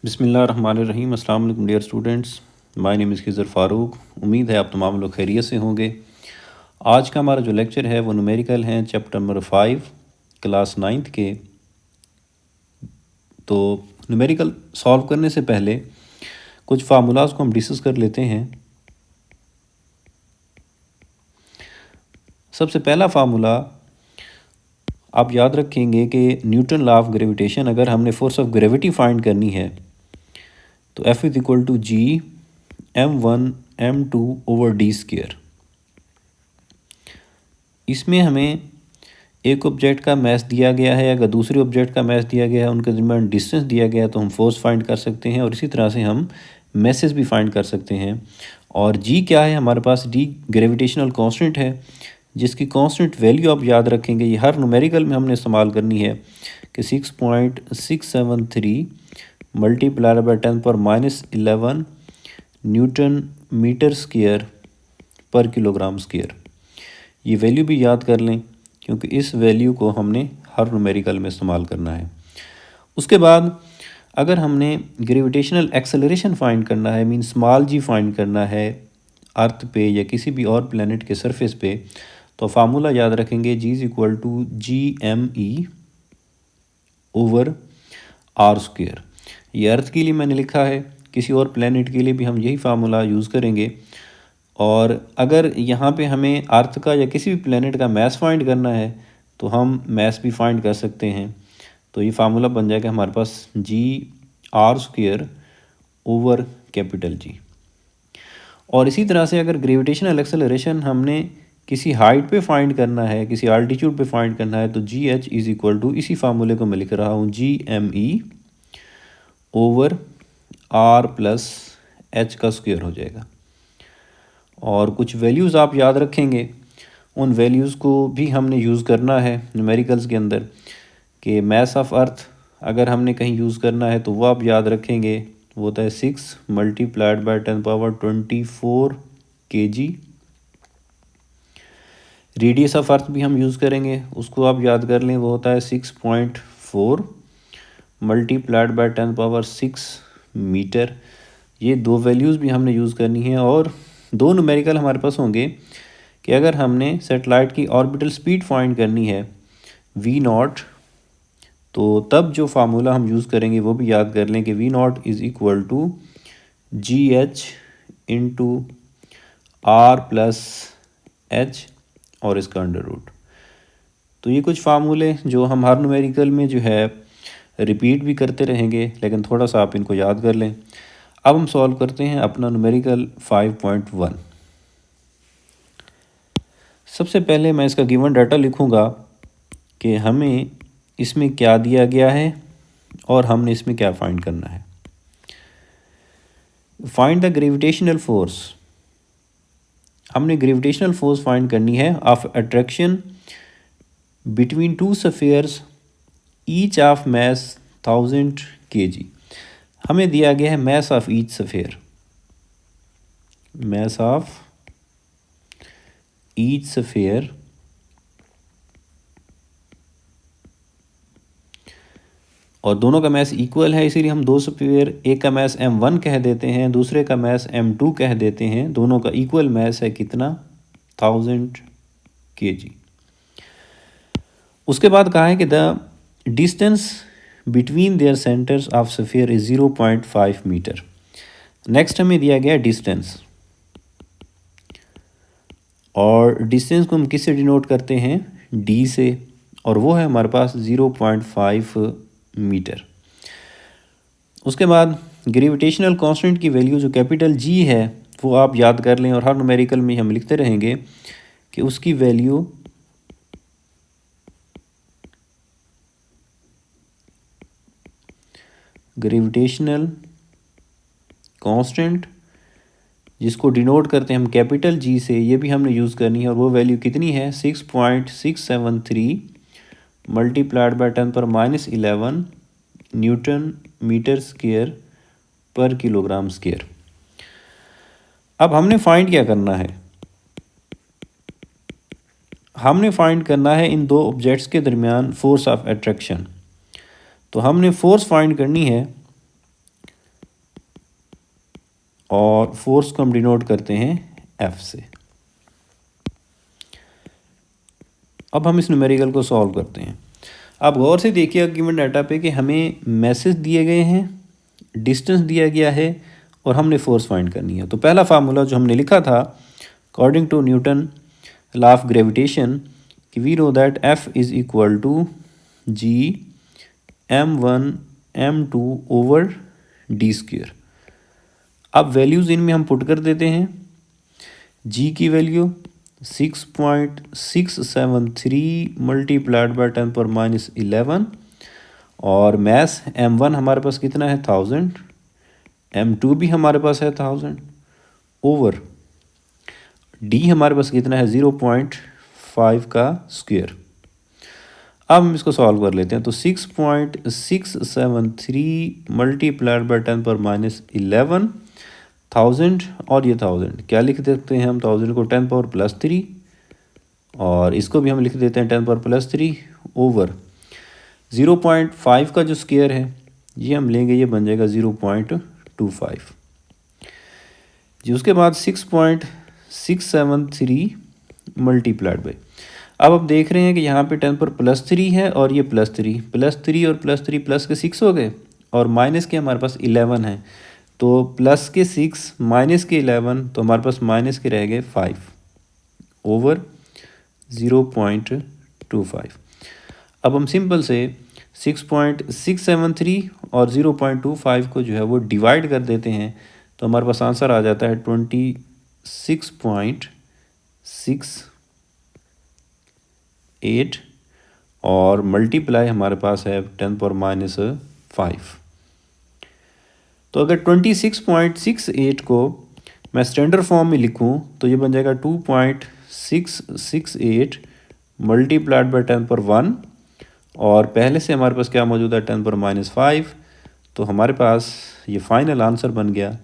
बिस्मिल्लाहिर्रहमानिर्रहीम। अस्सलाम वालेकुम dear students, my name is Khizar Farooq. उम्मीद है आप तमाम लोग खैरियत से होंगे। आज का हमारा जो लेक्चर है वो न्यूमेरिकल हैं, चैप्टर नंबर 5 क्लास 9th के। तो न्यूमेरिकल सॉल्व करने से पहले कुछ फार्मूलाज को हम डिस्कस कर लेते हैं। सबसे पहला फार्मूला आप याद रखेंगे कि न्यूटन लॉ ऑफ ग्रेविटेशन, अगर हमने फोर्स ऑफ ग्रेविटी फाइंड करनी है तो F is equal to G m1 m2/d²। इसमें हमें एक ऑब्जेक्ट का मास दिया गया है, अगर दूसरे ऑब्जेक्ट का मास दिया गया है, उनके दरमियान डिस्टेंस दिया गया है तो हम फोर्स फाइंड कर सकते हैं, और इसी तरह से हम मैसेज भी फाइंड कर सकते हैं। और जी क्या है हमारे पास? डी ग्रेविटेशनल कांस्टेंट है, जिसकी कांस्टेंट वैल्यू आप याद रखेंगे, ये हर न्यूमेरिकल में हमने इस्तेमाल करनी है कि 6.673 multiplied by 10⁻11 newton metre square पर किलोग्राम स्क्वायर। ये वैल्यू भी याद कर लें क्योंकि इस वैल्यू को हमने हर न्यूमेरिकल में इस्तेमाल करना है। उसके बाद अगर हमने ग्रेविटेशनल एक्सेलरेशन फाइंड करना है, मीन स्मॉल जी फाइंड करना है अर्थ पे या किसी भी और प्लेनेट के सरफेस पे, तो फार्मूला याद रखेंगे जी इज़ इक्वल टू GME/r²। ये अर्थ के लिए मैंने लिखा है, किसी और प्लेनेट के लिए भी हम यही फार्मूला यूज़ करेंगे। और अगर यहाँ पे हमें अर्थ का या किसी भी प्लेनेट का मास फाइंड करना है तो हम मास भी फाइंड कर सकते हैं। तो ये फार्मूला बन जाएगा हमारे पास G/R²/G। और इसी तरह से अगर ग्रेविटेशनल एक्सेलरेशन हमने किसी हाइट पे फाइंड करना है, किसी आल्टीट्यूड पे फाइंड करना है, तो GH इज़ इक्वल टू, इसी फार्मूले को मैं लिख रहा हूँ, GME/R+H² हो जाएगा। और कुछ वैल्यूज़ आप याद रखेंगे, उन वैल्यूज़ को भी हमने यूज़ करना है न्यूमेरिकल्स के अंदर। कि मास ऑफ अर्थ अगर हमने कहीं यूज़ करना है तो वो आप याद रखेंगे, वो होता है 6 multiplied by 10⁻24 kg। Radius of earth भी हम यूज़ करेंगे, उसको आप याद कर लें, वो होता है 6.4 मल्टीप्लाइड बाई 10⁻6 मीटर। ये दो वैल्यूज़ भी हमने यूज़ करनी है। और दो न्यूमेरिकल हमारे पास होंगे कि अगर हमने सैटेलाइट की ऑर्बिटल स्पीड फाइंड करनी है V0, तो तब जो फार्मूला हम यूज़ करेंगे वो भी याद कर लें कि V0 is equal to GH/R+H और इसका अंडर रूट। तो ये कुछ फार्मूले जो हम हर न्यूमेरिकल में जो है रिपीट भी करते रहेंगे, लेकिन थोड़ा सा आप इनको याद कर लें। अब हम सॉल्व करते हैं अपना न्यूमेरिकल 5.1। सबसे पहले मैं इसका गिवन डाटा लिखूंगा कि हमें इसमें क्या दिया गया है और हमने इसमें क्या फाइंड करना है। फाइंड द ग्रेविटेशनल फोर्स, हमने ग्रेविटेशनल फोर्स फाइंड करनी है of attraction between two spheres each of mass 1000 kg। हमें दिया गया है mass of each sphere, mass of each sphere और दोनों का मास इक्वल है, इसीलिए हम दो स्फीयर, एक का मास m1 कह देते हैं, दूसरे का मास m2 कह देते हैं। दोनों का इक्वल मास है कितना? 1000 kg। उसके बाद कहा है कि the distance between their centres of sphere is 0.5 metre. Next हमें दिया गया डिस्टेंस, और डिस्टेंस को हम किससे डिनोट करते हैं? d से, और वो है हमारे पास 0.5 मीटर। उसके बाद ग्रेविटेशनल कांस्टेंट की वैल्यू जो कैपिटल G है वो आप याद कर लें, और हर न्यूमेरिकल में हम लिखते रहेंगे कि उसकी वैल्यू ग्रेविटेशनल कांस्टेंट जिसको डिनोट करते हैं हम कैपिटल G से, ये भी हमने यूज़ करनी है, और वो वैल्यू कितनी है? 6.673 multiplied by 10⁻11 newton metre square पर किलोग्राम स्क्वायर। अब हमने फाइंड क्या करना है? हमने फाइंड करना है इन दो ऑब्जेक्ट्स के दरमियान फोर्स ऑफ अट्रैक्शन। तो हमने फोर्स फाइंड करनी है और फोर्स को हम डिनोट करते हैं F से। अब हम इस न्यूमेरिकल को सॉल्व करते हैं। आप गौर से देखिए गिवन डाटा पे कि हमें मैसेज दिए गए हैं, डिस्टेंस दिया गया है और हमने फोर्स फाइंड करनी है। तो पहला फार्मूला जो हमने लिखा था according to Newton law of gravitation कि we know that F is equal to G m1 m2 over D square. अब वैल्यूज़ इनमें हम पुट कर देते हैं। G की वैल्यू 6.673 मल्टीप्लाइड बाय 10⁻⁻11 और मैस m1 हमारे पास कितना है 1000, m2 भी हमारे पास है 1000 ओवर d हमारे पास कितना है 0.5 का स्क्वायर। अब हम इसको सॉल्व कर लेते हैं। तो 6.673 मल्टीप्लाइड बाय 10⁻11 1000 और ये 1000 क्या लिख देते हैं हम 1000 को 10⁻+3 और इसको भी हम लिख देते हैं 10⁻+3 ओवर 0.5 का जो स्क्वायर है ये हम लेंगे, ये बन जाएगा 0.25 जी। उसके बाद 6.673 मल्टीप्लाइड बाई, अब आप देख रहे हैं कि यहाँ पे 10⁻+3 है और ये +3 +3 और +3 प्लस के 6 हो गए और माइनस के हमारे पास 11 है। तो प्लस के 6 माइनस के 11 तो हमारे पास माइनस के रह गए 5 ओवर 0.25। अब हम सिंपल से 6.673 और 0.25 को जो है वो डिवाइड कर देते हैं तो हमारे पास आंसर आ जाता है 26.68 और मल्टीप्लाई हमारे पास है 10⁻⁵। तो अगर 26.68 को मैं स्टैंडर्ड फॉर्म में लिखूं तो ये बन जाएगा 2.668 मल्टीप्लाइड बाय 10⁻1 और पहले से हमारे पास क्या मौजूद है 10⁻⁵। तो हमारे पास ये फाइनल आंसर बन गया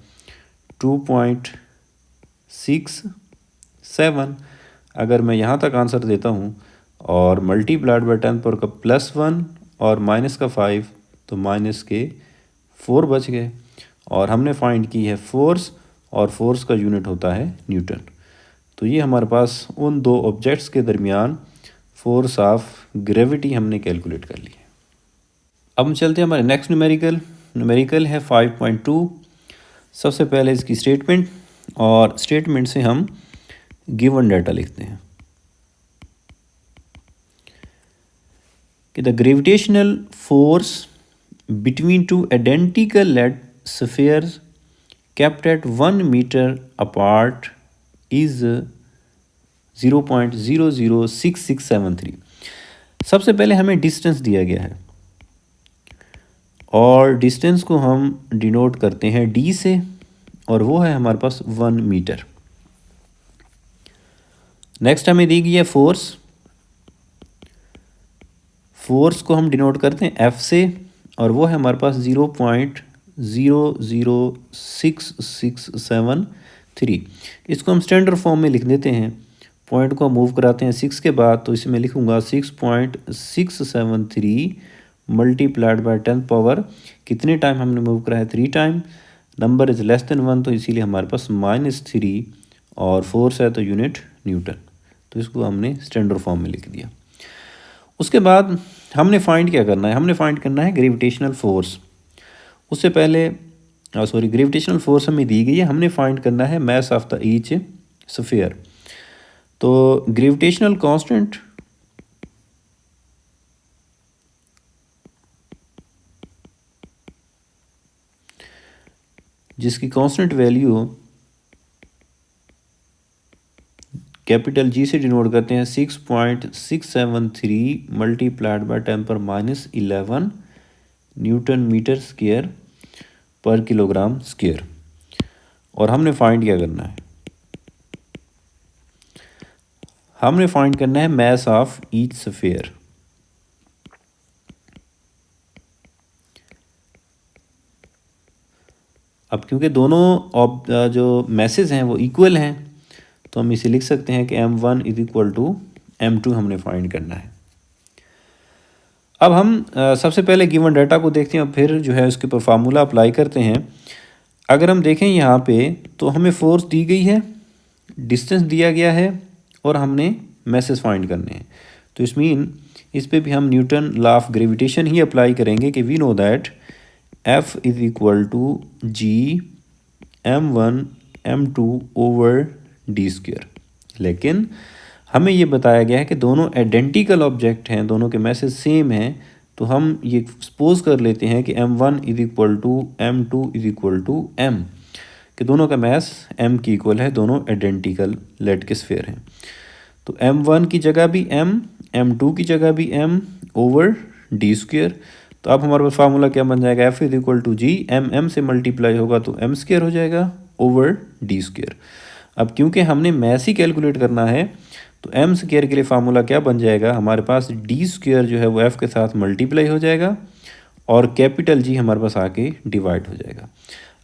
2.67। अगर मैं यहाँ तक आंसर देता हूँ और मल्टीप्लाइड बाय 10⁻+1 और माइनस का 5 तो माइनस के 4 बच गए और हमने फाइंड की है फोर्स और फोर्स का यूनिट होता है न्यूटन। तो ये हमारे पास उन दो ऑब्जेक्ट्स के दरमियान फोर्स ऑफ ग्रेविटी हमने कैलकुलेट कर ली है। अब हम चलते हैं हमारे नेक्स्ट न्यूमेरिकल है 5.2। सबसे पहले इसकी स्टेटमेंट और स्टेटमेंट से हम गिवन डाटा लिखते हैं कि the gravitational force between two identical lead spheres kept at 1 meter apart is 0.006673। सबसे पहले हमें डिस्टेंस दिया गया है और डिस्टेंस को हम डिनोट करते हैं d से और वो है हमारे पास 1 मीटर। नेक्स्ट हमें दी गई है फोर्स को हम डिनोट करते हैं F से और वो है हमारे पास 0.00667 इसको हम स्टैंडर्ड फॉर्म में लिख देते हैं। पॉइंट को मूव कराते हैं 6 के बाद तो इसमें लिखूंगा 6.673 मल्टीप्लाइड बाय 10 पावर कितने टाइम हमने मूव करा है 3 time. Number is less than 1 तो इसीलिए हमारे पास -3 और फोर्स है तो यूनिट न्यूटन। तो इसको हमने स्टैंडर्ड फॉर्म में लिख दिया। उसके बाद हमने फाइंड क्या करना है, हमने फाइंड करना है ग्रेविटेशनल फोर्स। उससे पहले ग्रेविटेशनल फोर्स हमें दी गई है, हमने फाइंड करना है mass of the each sphere. तो ग्रेविटेशनल कांस्टेंट जिसकी कांस्टेंट वैल्यू कैपिटल G से डिनोट करते हैं 6.673 multiplied by 10⁻11 newton metre square पर किलोग्राम स्क्वायर। और हमने फाइंड क्या करना है, हमने फाइंड करना है मास ऑफ ईच स्फीयर। अब क्योंकि दोनों जो मैसेज हैं वो इक्वल हैं तो हम इसे लिख सकते हैं कि m1 is equal to m2 हमने फाइंड करना है। अब हम सबसे पहले गिवन डाटा को देखते हैं और फिर जो है उसके ऊपर फार्मूला अप्लाई करते हैं। अगर हम देखें यहाँ पे तो हमें फोर्स दी गई है, डिस्टेंस दिया गया है और हमने मैसेज फाइंड करने हैं। तो इस पे भी हम न्यूटन लॉ ऑफ ग्रेविटेशन ही अप्लाई करेंगे कि we know that F is equal to G m1 m2 over D square. लेकिन हमें ये बताया गया है कि दोनों आइडेंटिकल ऑब्जेक्ट हैं, दोनों के मैसेज सेम हैं, तो हम ये सपोज कर लेते हैं कि m1 is equal to m2 is equal to m, कि दोनों का मैस m की इक्वल है, दोनों आइडेंटिकल लेड के स्फीयर हैं। तो m1 की जगह भी m, m2 की जगह भी m ओवर डी स्क्वेयर। तो अब हमारे पास फार्मूला क्या बन जाएगा, F is equal to G, m से मल्टीप्लाई होगा तो m स्क्वेयर हो जाएगा ओवर डी स्क्वेयर। अब क्योंकि हमने मैस ही कैलकुलेट करना है तो m स्क्वेयर के लिए फार्मूला क्या बन जाएगा, हमारे पास डी स्क्वेयर जो है वो f के साथ मल्टीप्लाई हो जाएगा और कैपिटल जी हमारे पास आके डिवाइड हो जाएगा।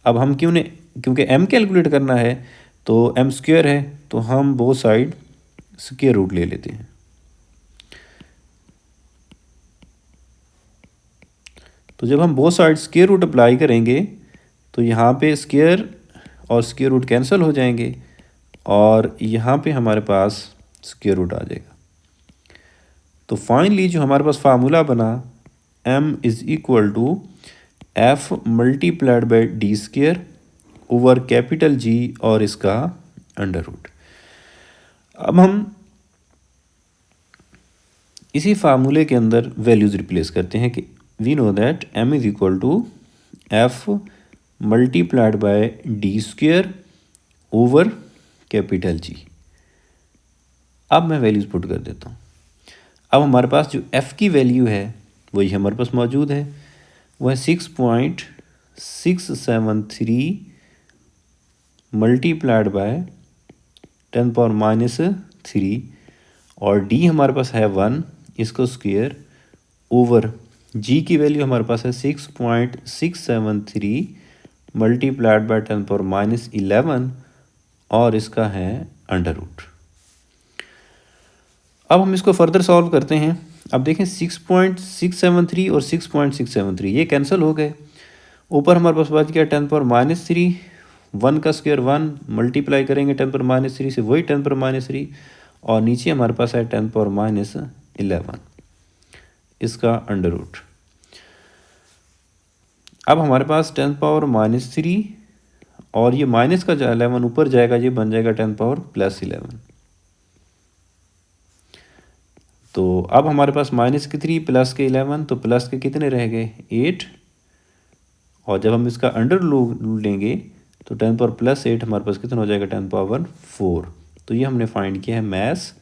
अब हम क्योंकि m कैलकुलेट करना है तो m स्क्वेयर है, तो हम बोथ साइड स्क्वेयर रूट ले लेते हैं। तो जब हम both side square root apply करेंगे तो यहाँ पे स्क्वेयर और स्क्वेयर रूट कैंसिल हो जाएंगे और यहाँ पे हमारे पास स्क्वेयर रूट आ जाएगा। तो फाइनली जो हमारे पास फार्मूला बना m is equal to f multiplied by D square over capital G और इसका अंडर रूट। अब हम इसी फार्मूले के अंदर वैल्यूज़ रिप्लेस करते हैं कि we know that m is equal to f multiplied by D square over capital G। अब मैं वैल्यूज़ पुट कर देता हूँ। अब हमारे पास जो f की वैल्यू है वही हमारे पास मौजूद है, वो है 6.673 मल्टीप्लाइड बाय 10⁻³ और d हमारे पास है 1, इसको स्क्वेयर ओवर g की वैल्यू हमारे पास है 6.673 मल्टीप्लाइड बाय 10⁻11 और इसका है अंडर रूट। अब हम इसको फर्दर सॉल्व करते हैं। अब देखें 6.673 और 6.673 ये कैंसिल हो गए, ऊपर हमारे पास बच गया 10⁻3, 1 का स्क्वायर 1 मल्टीप्लाई करेंगे 10⁻3 से वही 10⁻3 और नीचे हमारे पास है 10⁻11 इसका अंडर रूट। अब हमारे पास 10⁻3 और ये माइनस का जो 11 ऊपर जाएगा ये बन जाएगा 10⁻+11। तो अब हमारे पास माइनस के 3 प्लस के 11, तो प्लस के कितने रह गए 8, और जब हम इसका अंडर लेंगे तो 10⁻+8 हमारे पास कितना हो जाएगा 10⁻4। तो ये हमने फाइंड किया है मैस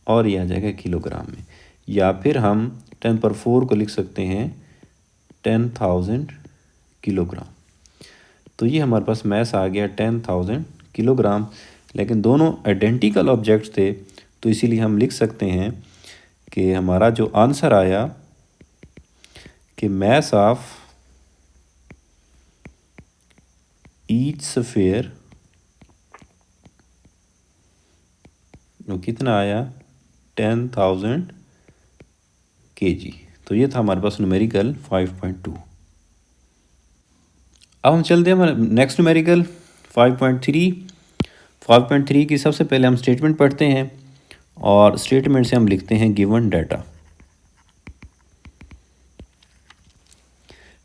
और ये आ जाएगा किलोग्राम में, या फिर हम 10⁻4 को लिख सकते हैं 10,000 किलोग्राम। तो ये हमारे पास मैस आ गया 10,000 किलोग्राम। लेकिन दोनों आइडेंटिकल ऑब्जेक्ट्स थे तो इसीलिए हम लिख सकते हैं कि हमारा जो आंसर आया कि मैस ऑफ ईच स्फीयर वो कितना आया 10,000 kg। तो ये था हमारे पास न्यूमेरिकल 5.2। अब हम चलते हैं हमारे नेक्स्ट न्यूमेरिकल 5.3। 5.3 की सबसे पहले हम स्टेटमेंट पढ़ते हैं और स्टेटमेंट से हम लिखते हैं गिवन डाटा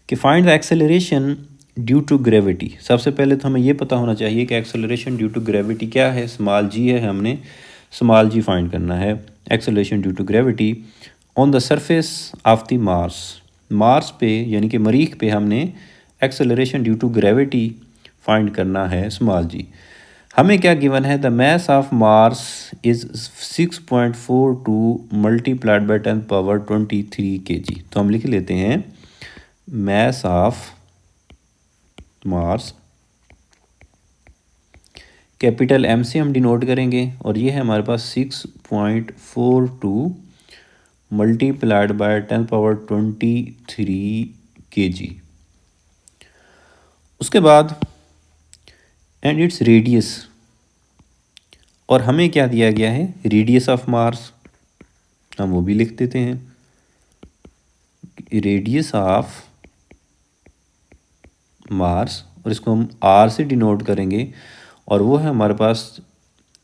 कि find the acceleration due to gravity. सबसे पहले तो हमें ये पता होना चाहिए कि एक्सेलरेशन ड्यू टू ग्रेविटी क्या है, स्मॉल जी है, हमने स्मॉल जी फाइंड करना है। Acceleration due to gravity on the surface of the Mars, Mars पे यानी कि मरीख पे हमने acceleration due to gravity find करना है स्मॉल जी। हमें क्या गिवन है, the mass of Mars is 6.42 multiplied by 10⁻23 kg। तो हम लिख लेते हैं mass of Mars, capital M से हम डिनोट करेंगे और ये है हमारे पास 6.42 मल्टीप्लाइड बाई 10⁻23 kg। उसके बाद एंड इट्स रेडियस, और हमें क्या दिया गया है रेडियस ऑफ मार्स, हम वो भी लिख देते हैं रेडियस ऑफ मार्स और इसको हम आर से डिनोट करेंगे और वो है हमारे पास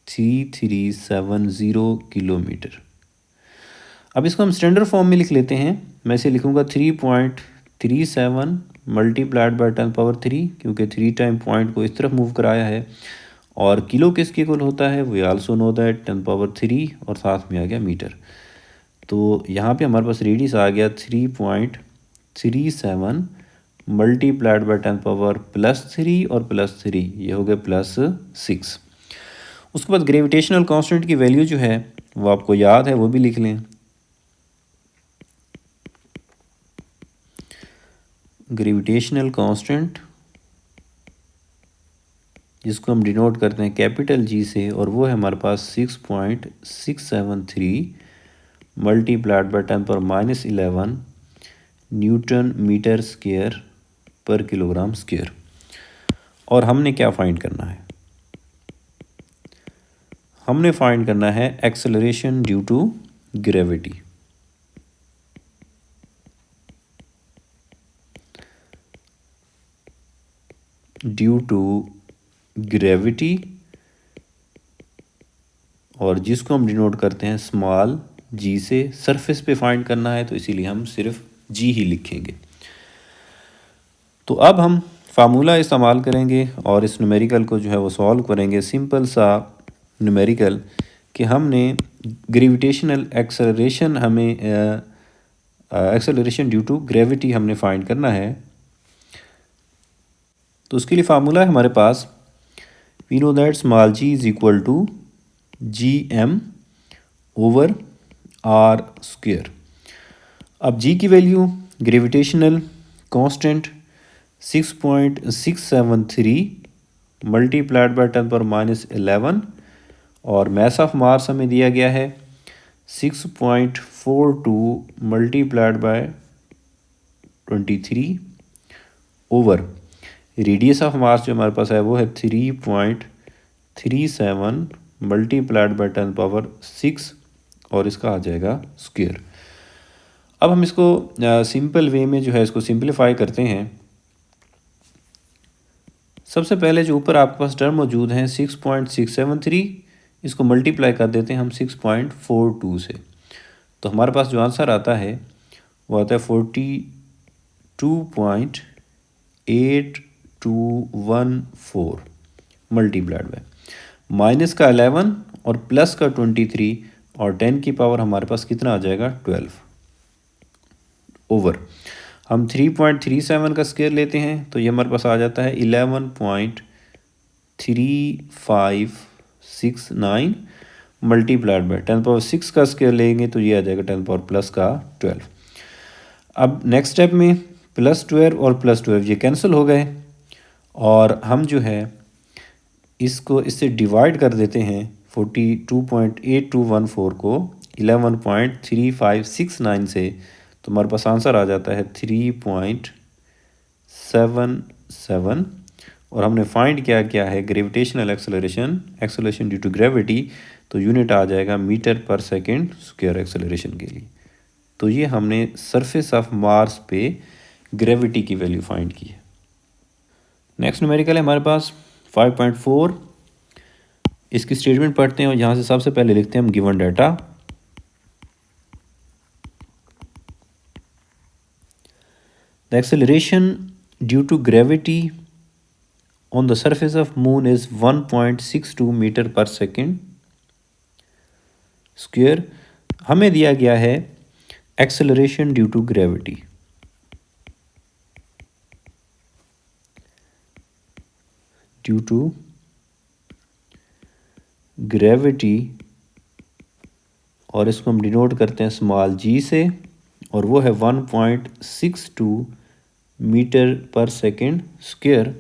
3370 किलोमीटर। अब इसको हम स्टैंडर्ड फॉर्म में लिख लेते हैं। मैं इसे लिखूँगा 3.37 मल्टीप्लाइड बाई 10⁻3, क्योंकि 3 टाइम पॉइंट को इस तरफ मूव कराया है। और किलो किसके इक्वल होता है, वी आल्सो नो दैट 10⁻3 और साथ में आ गया मीटर। तो यहाँ पे हमारे पास रेडियस आ गया 3.37 मल्टीप्लाइड बाई 10⁻+3 और +3, ये हो गया +6। उसके बाद ग्रेविटेशनल कांस्टेंट की वैल्यू जो है वो आपको याद है, वो भी लिख लें। ग्रेविटेशनल कांस्टेंट जिसको हम डिनोट करते हैं कैपिटल जी से, और वो है हमारे पास 6.673 multiplied by 10⁻11 newton metre square पर किलोग्राम स्क्वायर। और हमने क्या फाइंड करना है, हमने फाइंड करना है acceleration due to gravity. Due to gravity, और जिसको हम डिनोट करते हैं स्मॉल जी से। सरफेस पे फाइंड करना है तो इसीलिए हम सिर्फ जी ही लिखेंगे। तो अब हम फार्मूला इस्तेमाल करेंगे और इस न्यूमेरिकल को जो है वो सॉल्व करेंगे। सिंपल सा न्यूमेरिकल कि हमने ग्रेविटेशनल एक्सेलरेशन, हमें एक्सेलरेशन ड्यू टू ग्रेविटी हमने फाइंड करना है। तो उसके लिए फार्मूला है हमारे पास, we know that small G is equal to GM over R square. अब जी की value gravitational constant 6.673 multiplied by 10⁻11 और मैस ऑफ मार्स हमें दिया गया है 6.42 multiplied by 23 over radius of Mars जो हमारे पास है वो है 3.37 मल्टीप्लाइड बाई 10⁻6 और इसका आ जाएगा स्क्वायर। अब हम इसको सिंपल वे में जो है इसको सिंप्लीफाई करते हैं। सबसे पहले जो ऊपर आपके पास टर्म मौजूद हैं 6.673, इसको मल्टीप्लाई कर देते हैं हम 6.42 से। तो हमारे पास जो आंसर आता है वो आता है 42.8214 मल्टीप्लाइड बाय माइनस का 11 और प्लस का 23 और 10 की पावर हमारे पास कितना आ जाएगा 12 ओवर हम 3.37 का स्क्वायर लेते हैं तो ये हमारे पास आ जाता है 11.3569 मल्टीप्लाइड बाय 10⁻6 का स्क्वायर लेंगे तो ये आ जाएगा 10⁻+ का 12। अब नेक्स्ट स्टेप में +12 और +12 ये कैंसिल हो गए और हम जो है इसको इससे डिवाइड कर देते हैं। 42.8214 को 11.3569 से तो हमारे पास आंसर आ जाता है 3.77 और हमने फाइंड क्या है gravitational acceleration due to gravity, तो यूनिट आ जाएगा मीटर पर सेकेंड स्क्वायर एक्सेलरेशन के लिए। तो ये हमने सरफेस ऑफ मार्स पे ग्रेविटी की वैल्यू फाइंड की है। नेक्स्ट न्यूमेरिकल है हमारे पास 5.4। इसकी स्टेटमेंट पढ़ते हैं और यहाँ से सबसे पहले लिखते हैं हम given data. The acceleration due to gravity on the surface of moon is 1.62 meter per second square। हमें दिया गया है acceleration due to gravity। due to gravity और इसको हम डिनोट करते हैं स्मॉल g से और वो है 1.62 मीटर पर सेकेंड स्क्वायर।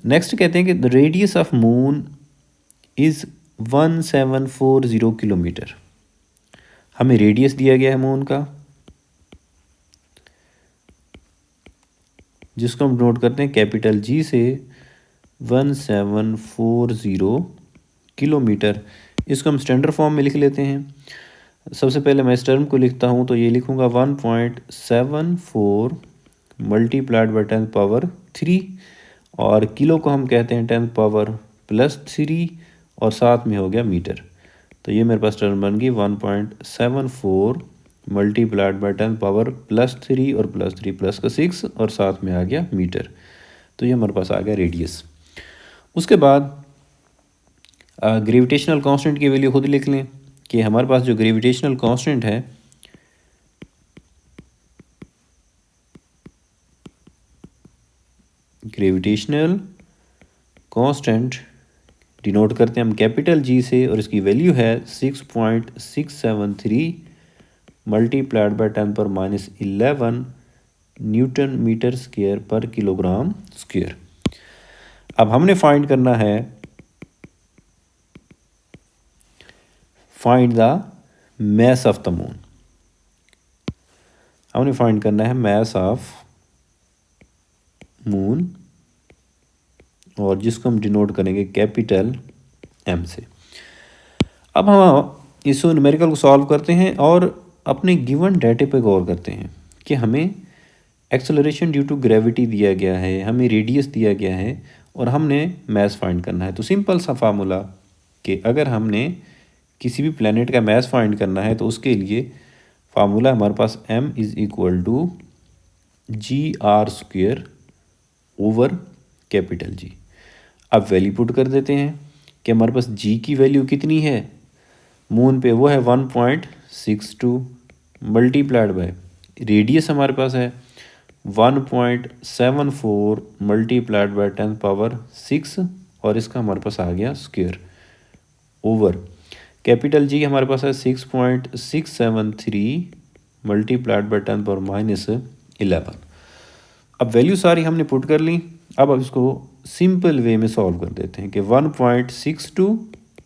नेक्स्ट कहते हैं कि the radius of moon is 1740 kilometre. हमें रेडियस दिया गया है मून का जिसको हम नोट करते हैं कैपिटल जी से 1740 किलोमीटर। इसको हम स्टैंडर्ड फॉर्म में लिख लेते हैं। सबसे पहले मैं इस टर्म को लिखता हूँ तो ये लिखूँगा 1.74 मल्टीप्लाइड बाई 10 पावर 3 और किलो को हम कहते हैं 10 पावर प्लस 3 और साथ में हो गया मीटर। तो ये मेरे पास टर्म बन गई 1.74 मल्टीप्लाइड बाई 10 पावर प्लस 3 और प्लस 3 प्लस का 6 और साथ में आ गया मीटर। तो ये हमारे पास आ गया रेडियस। उसके बाद ग्रेविटेशनल कांस्टेंट की वैल्यू खुद लिख लें कि हमारे पास जो ग्रेविटेशनल कांस्टेंट है ग्रेविटेशनल कांस्टेंट डिनोट करते हैं हम कैपिटल जी से और इसकी वैल्यू है 6.673 मल्टीप्लाइड बाई 10 पर माइनस 11 न्यूटन मीटर स्क्वायर पर किलोग्राम स्क्वायर। अब हमने फाइंड करना है find the mass of the moon. हमने फाइंड करना है मैस ऑफ मून और जिसको हम डिनोट करेंगे कैपिटल एम से। अब हम इस न्यूमेरिकल को सॉल्व करते हैं और अपने गिवन डाटे पे गौर करते हैं कि हमें एक्सेलरेशन ड्यू टू ग्रेविटी दिया गया है, हमें रेडियस दिया गया है और हमने मैस फाइंड करना है। तो सिंपल सा फार्मूला कि अगर हमने किसी भी प्लेनेट का मैस फाइंड करना है तो उसके लिए फार्मूला हमारे पास m is equal to GR² over capital G। अब वैल्यू पुट कर देते हैं कि हमारे पास G की वैल्यू कितनी है मून पे, वो है 1.62 मल्टीप्लाइड बाय रेडियस हमारे पास है 1.74 मल्टीप्लाइड बाय 10 पावर 6 और इसका हमारे पास आ गया स्क्वायर ओवर कैपिटल जी हमारे पास है 6.673 मल्टीप्लाइड बाय 10 पावर माइनस 11। अब वैल्यू सारी हमने पुट कर ली। अब इसको सिंपल वे में सॉल्व कर देते हैं कि 1.62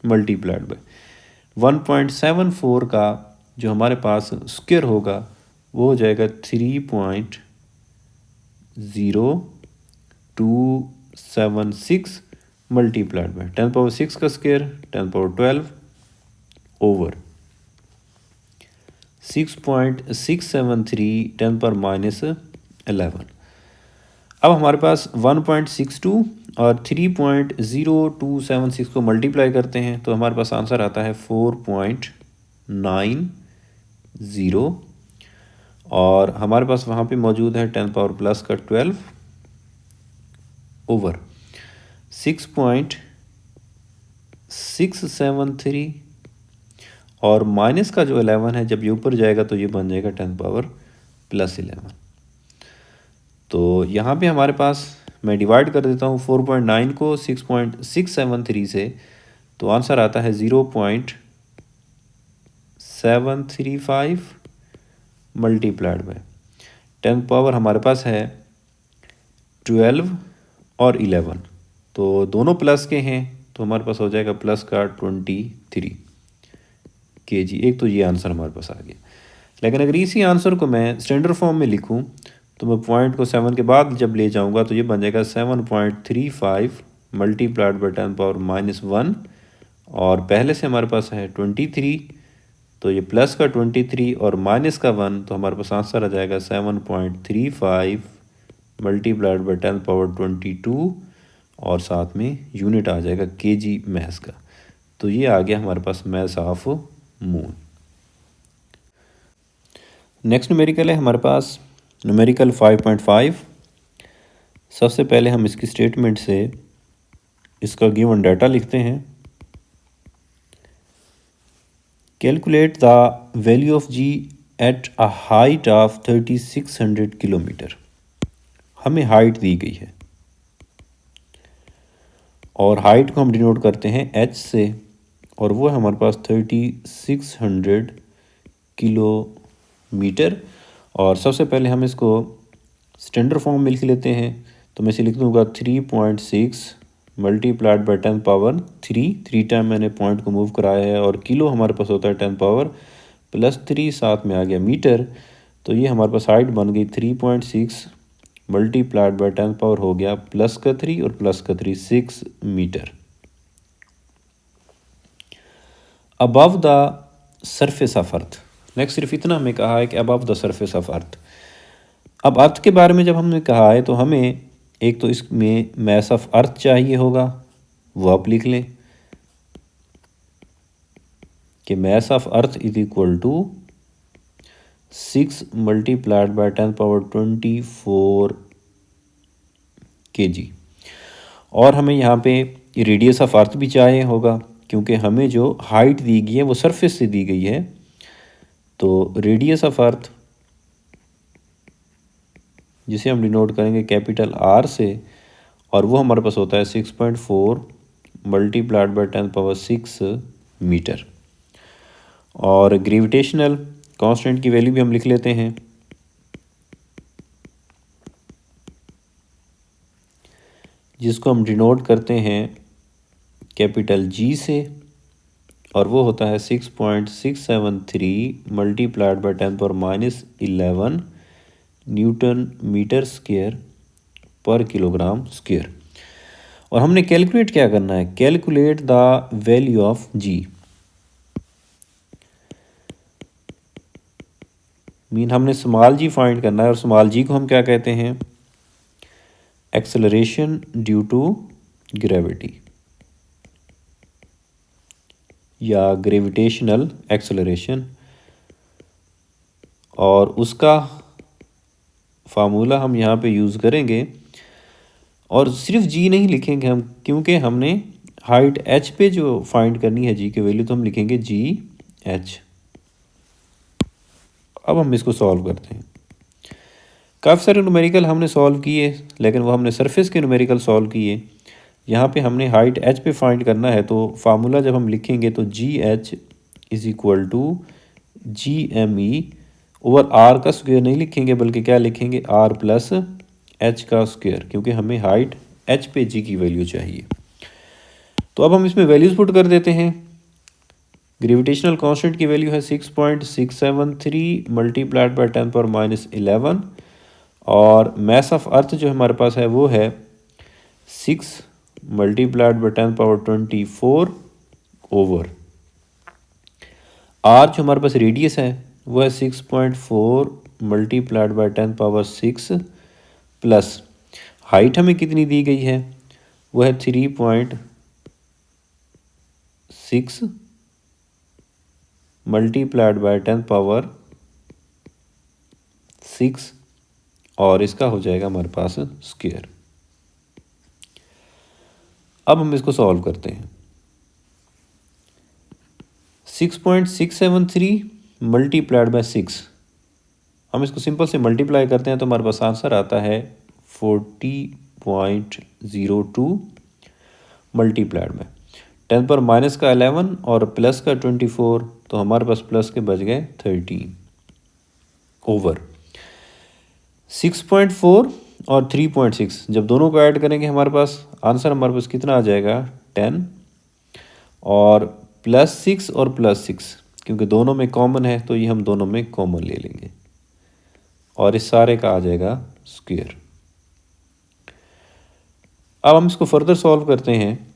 मल्टीप्लाइड बाय 1.74 का जो हमारे पास स्क्वायर होगा वो हो जाएगा 3.0276 मल्टीप्लाइड बाय 10 पावर 6 का स्क्वायर 10 पावर 12 ओवर 6.673 10 पर माइनस 11। अब हमारे पास 1.62 और 3.0276 को मल्टीप्लाई करते हैं तो हमारे पास आंसर आता है 4.90 और हमारे पास वहाँ पे मौजूद है 10 पावर प्लस का 12 ओवर 6.673 और माइनस का जो 11 है जब ये ऊपर जाएगा तो ये बन जाएगा 10 पावर प्लस 11। तो यहाँ पे हमारे पास मैं डिवाइड कर देता हूँ 4.9 को 6.673 से तो आंसर आता है 0.735 मल्टीप्लाइड बाय 10 पावर हमारे पास है 12 और 11 तो दोनों प्लस के हैं तो हमारे पास हो जाएगा प्लस का 23 kg। एक तो ये आंसर हमारे पास आ गया। लेकिन अगर इसी आंसर को मैं स्टैंडर्ड फॉर्म में लिखूं तो मैं पॉइंट को 7 के बाद जब ले जाऊंगा तो ये बन जाएगा 7.35 मल्टीप्लाइड बाय 10 पावर माइनस 1 और पहले से हमारे पास है 23 तो ये प्लस का 23 और माइनस का 1 तो हमारे पास आंसर आ जाएगा 7.35 मल्टीप्लाइड बाय 10 पावर 22 और साथ में यूनिट आ जाएगा kg मैस का। तो ये आ गया हमारे पास mass of moon. Next numerical है हमारे पास न्यूमेरिकल 5.5। सबसे पहले हम इसकी स्टेटमेंट से इसका गिवन डाटा लिखते हैं। Calculate the value of g at a height of 3600 kilometre. हमें हाइट दी गई है और हाइट को हम डिनोट करते हैं h से और वो है हमारे पास 3600 किलोमीटर। और सबसे पहले हम इसको स्टैंडर्ड फॉर्म में लिख लेते हैं तो मैं इसे लिख दूंगा 3.6 मल्टीप्लाइड बाय 10 पावर 3 टाइम मैंने पॉइंट को मूव कराया है और किलो हमारे पास होता है 10 पावर प्लस 3 साथ में आ गया मीटर। तो ये हमारे पास हाइट बन गई 3.6 मल्टीप्लाइड बाय 10 पावर हो गया प्लस का 3 और प्लस का 3 6 metre. Above the surface of earth. Next सिर्फ इतना हमें कहा है कि above the surface of earth. अब अर्थ के बारे में जब हमने कहा है तो हमें एक तो इसमें मैस ऑफ अर्थ चाहिए होगा, वो आप लिख लें कि mass of earth is equal to 6 multiplied by 10⁻24 kg। और हमें यहाँ पे रेडियस ऑफ अर्थ भी चाहिए होगा क्योंकि हमें जो हाइट दी गई है वो सरफेस से दी गई है। तो रेडियस ऑफ अर्थ जिसे हम डिनोट करेंगे कैपिटल आर से, और वो हमारे पास होता है 6.4 मल्टीप्लाइड बाय 10⁻6 मीटर। और ग्रेविटेशनल कांस्टेंट की वैल्यू भी हम लिख लेते हैं, जिसको हम डिनोट करते हैं कैपिटल जी से, और वो होता है 6.673 multiplied by 10⁻11 newton metre square पर किलोग्राम स्क्वायर। और हमने कैलकुलेट क्या करना है, calculate the value of g, mean हमने स्मॉल जी फाइंड करना है। और स्मॉल जी को हम क्या कहते हैं, एक्सेलरेशन ड्यू टू ग्रेविटी या ग्रेविटेशनल एक्सेलरेशन। और उसका फार्मूला हम यहाँ पे यूज़ करेंगे, और सिर्फ जी नहीं लिखेंगे हम, क्योंकि हमने हाइट एच पे जो फाइंड करनी है जी की वैल्यू, तो हम लिखेंगे जी एच। अब हम इसको सॉल्व करते हैं। काफ़ी सारे न्यूमेरिकल हमने सॉल्व किए, लेकिन वो हमने सरफेस के न्यूमेरिकल सॉल्व किए। यहाँ पे हमने हाइट एच पे फाइंड करना है, तो फार्मूला जब हम लिखेंगे तो g h is equal to G M E over R का स्क्वायर नहीं लिखेंगे, बल्कि क्या लिखेंगे, आर प्लस एच का स्क्वायर, क्योंकि हमें हाइट एच पे जी की वैल्यू चाहिए। तो अब हम इसमें वैल्यूज़ पुट कर देते हैं। ग्रेविटेशनल कांस्टेंट की वैल्यू है 6.673 मल्टीप्लाइड बाय 10⁻11, और मैस ऑफ अर्थ जो हमारे पास है वो है 6 मल्टीप्लाइड बाय 10⁻24 ओवर आर जो हमारे पास रेडियस है वो है 6.4 मल्टीप्लाइड बाय 10⁻6 प्लस हाइट हमें कितनी दी गई है, वो है 3.6 मल्टीप्लाइड बाय 10⁻6, और इसका हो जाएगा हमारे पास स्क्वायर। अब हम इसको सॉल्व करते हैं। 6.673 मल्टीप्लाइड बाय 6, हम इसको सिंपल से मल्टीप्लाई करते हैं तो हमारे पास आंसर आता है 40.02 मल्टीप्लाइड में 10 पर माइनस का 11 और प्लस का 24, तो हमारे पास प्लस के बच गए 13 ओवर 6.4 और 3.6। जब दोनों को ऐड करेंगे हमारे पास आंसर हमारे पास कितना आ जाएगा 10, और +6 और +6 क्योंकि दोनों में कॉमन है तो ये हम दोनों में कॉमन ले लेंगे, और इस सारे का आ जाएगा स्क्वायर। अब हम इसको फर्दर सॉल्व करते हैं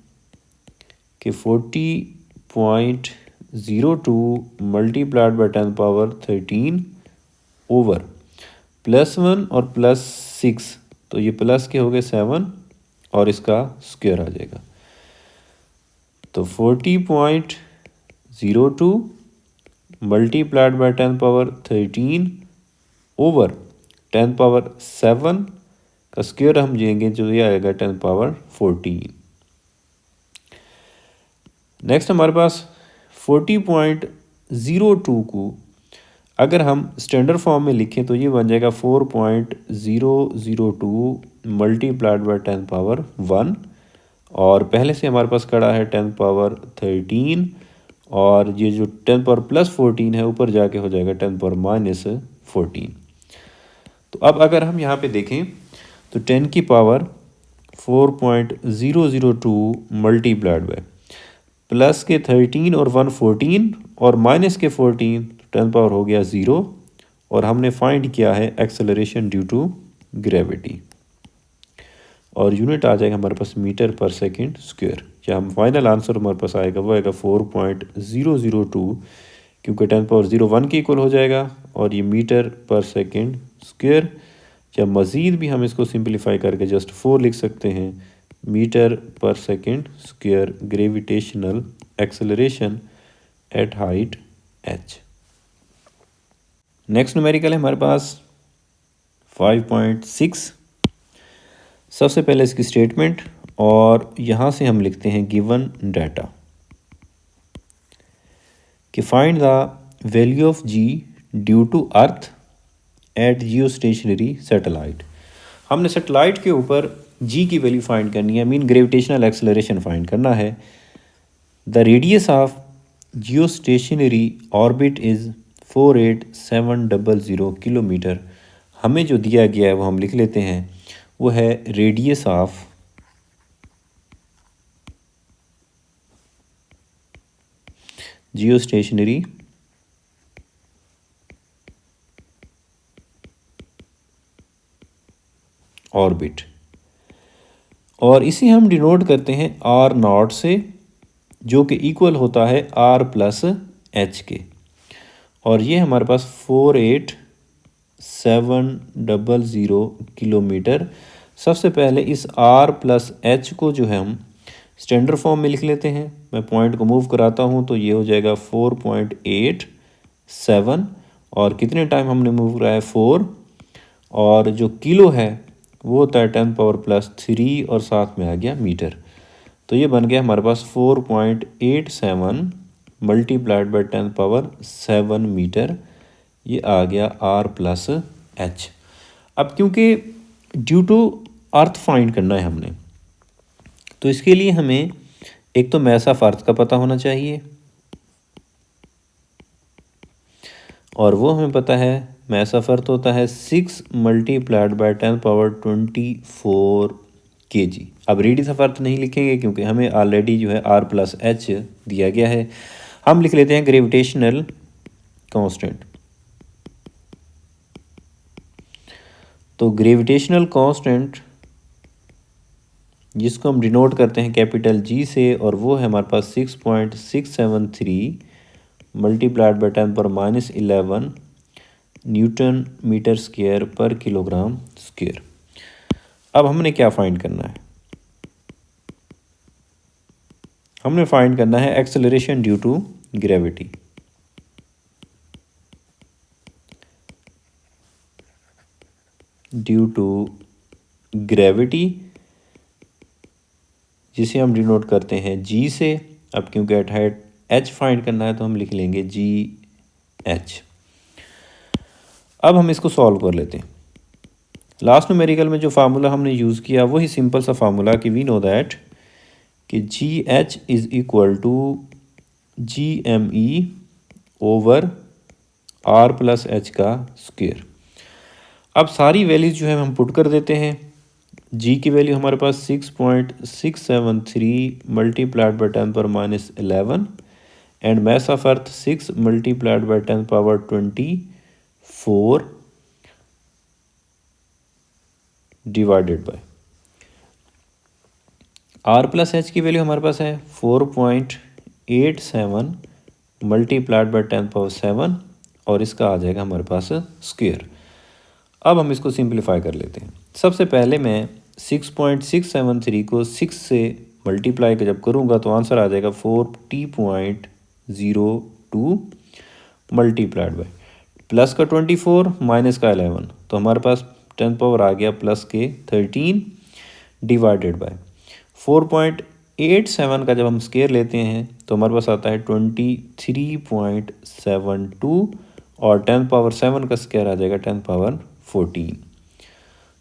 कि 40.02 मल्टीप्लाइड बाय 10⁻13 ओवर +1 और +6, तो ये प्लस के हो गए 7 और इसका स्क्वायर आ जाएगा। तो 40.02 मल्टीप्लाइड बाय 10⁻13 ओवर 10⁻7 का स्क्वायर हम लेंगे, जो ये आएगा 10⁻14। नेक्स्ट हमारे पास 40.02 को अगर हम स्टैंडर्ड फॉर्म में लिखें तो ये बन जाएगा 4.002 मल्टीप्लाइड बाय 10⁻1, और पहले से हमारे पास खड़ा है 10⁻13, और ये जो 10⁻+14 है ऊपर जाके हो जाएगा 10⁻−14। तो अब अगर हम यहाँ पे देखें तो 10 की पावर 4.002 मल्टीप्लाइड बाय प्लस के 13 और 1 14 और माइनस के 14, 10 पावर हो गया 0, और हमने फाइंड किया है एक्सेलरेशन ड्यू टू ग्रेविटी, और यूनिट आ जाएगा हमारे पास मीटर पर सेकंड स्क्वायर। या हम फाइनल आंसर हमारे पास आएगा वो आएगा 4.002, क्योंकि 10⁻01 के इक्वल हो जाएगा, और ये मीटर पर सेकंड स्क्वायर या मज़ीद भी हम इसको सिंप्लीफाई करके जस्ट 4 लिख सकते हैं, मीटर पर second square gravitational acceleration at height h। Next numerical है हमारे पास 5.6। सबसे पहले इसकी स्टेटमेंट और यहाँ से हम लिखते हैं गिवन डाटा कि find the value of g due to earth at geostationary satellite. हमने सैटेलाइट के ऊपर g की वैल्यू फाइंड करनी है, मीन ग्रेविटेशनल एक्सेलरेशन फाइंड करना है। The radius of Jio stationery orbit is 48700 kilometre. हमें जो दिया गया है वो हम लिख लेते हैं, वो है radius of Jio stationery orbit, और इसे हम डिनोट करते हैं आर नॉट से, जो कि इक्वल होता है आर प्लस एच के। और ये हमारे पास 48700 किलोमीटर। सबसे पहले इस आर प्लस एच को जो है हम स्टैंडर्ड फॉर्म में लिख लेते हैं। मैं पॉइंट को मूव कराता हूँ तो ये हो जाएगा 4.87, और कितने टाइम हमने मूव कराया है 4, और जो किलो है वो होता है 10⁻+3 और साथ में आ गया मीटर। तो ये बन गया हमारे पास 4.87 मल्टीप्लाइड बाई 10⁻7 मीटर। ये आ गया आर प्लस एच। अब क्योंकि ड्यू टू अर्थ फाइंड करना है हमने, तो इसके लिए हमें एक तो मैस ऑफ अर्थ का पता होना चाहिए, और वो हमें पता है मैस ऑफ अर्थ होता है 6 मल्टीप्लाइड बाई 10⁻24 kg। अब रेडियस ऑफ अर्थ नहीं लिखेंगे क्योंकि हमें ऑलरेडी जो है आर प्लस एच दिया गया है। हम लिख लेते हैं ग्रेविटेशनल कांस्टेंट। तो ग्रेविटेशनल कांस्टेंट जिसको हम डिनोट करते हैं कैपिटल जी से, और वो है हमारे पास 6.673 multiplied by 10⁻11 newton metre square पर किलोग्राम स्क्वायर। अब हमने क्या फाइंड करना है? हमने फाइंड करना है acceleration due to gravity. Due to gravity जिसे हम डिनोट करते हैं जी से। अब क्योंकि एट हाइट एच फाइंड करना है तो हम लिख लेंगे जी एच। अब हम इसको सॉल्व कर लेते हैं। लास्ट न्यूमेरिकल में जो फार्मूला हमने यूज़ किया वही सिंपल सा फार्मूला कि वी नो दैट कि g h is equal to G M E over R plus H का स्क्वायर। अब सारी वैल्यूज जो है हम पुट कर देते हैं। जी की वैल्यू हमारे पास 6.673 multiplied by 10⁻11 and mass of earth 6 multiplied by 10⁻24 divided by R plus H की वैल्यू हमारे पास है 4.87 मल्टीप्लाइड बाई 10⁻7 और इसका आ जाएगा हमारे पास स्क्वायर। अब हम इसको सिंप्लीफाई कर लेते हैं। सबसे पहले मैं 6.673 को 6 से मल्टीप्लाई जब करूँगा तो आंसर आ जाएगा 40.02 मल्टीप्लाइड बाई प्लस का 24 माइनस का 11, तो हमारे पास 10 पावर आ गया प्लस के 13 डिवाइडेड बाय 4.87 का जब हम स्क्वायर लेते हैं तो हमारे पास आता है 23.72 और 10⁻7 का स्क्वायर आ जाएगा 10⁻14।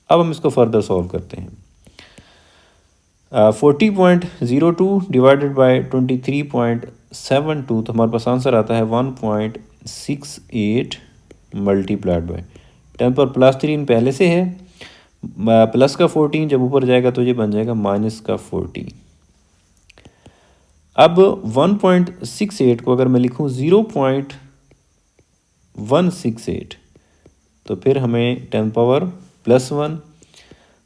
अब हम इसको फर्दर सॉल्व करते हैं। 40.02 डिवाइडेड बाय 23.72, तो हमारे पास आंसर आता है 1.68 मल्टीप्लाइड बाय 10⁻3 पहले से है, प्लस का 14 जब ऊपर जाएगा तो ये बन जाएगा माइनस का 14। अब 1.68 को अगर मैं लिखूं 0.168 तो फिर हमें 10⁻+1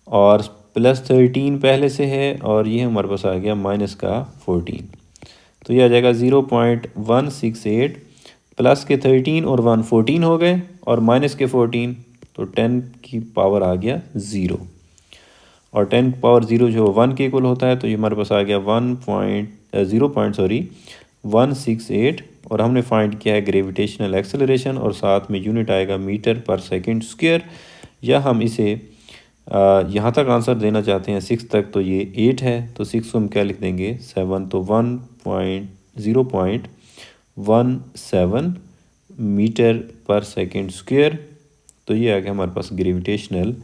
और प्लस 13 पहले से है और ये हमारे पास आ गया माइनस का 14, तो ये आ जाएगा 0.168 प्लस के 13 और 1 14 हो गए और माइनस के 14 तो 10 की पावर आ गया 0, और 10 पावर 0 जो 1 के इक्वल होता है, तो ये हमारे पास आ गया 168, और हमने फाइंड किया है ग्रेविटेशनल एक्सेलरेशन, और साथ में यूनिट आएगा मीटर पर सेकंड स्क्वायर, या हम इसे यहाँ तक आंसर देना चाहते हैं 6 तक, तो ये 8 है, तो 6 को हम क्या लिख देंगे 7, तो 0.17 मीटर पर सेकंड स्क्वायर, तो ये आ गया हमारे पास ग्रेविटेशनल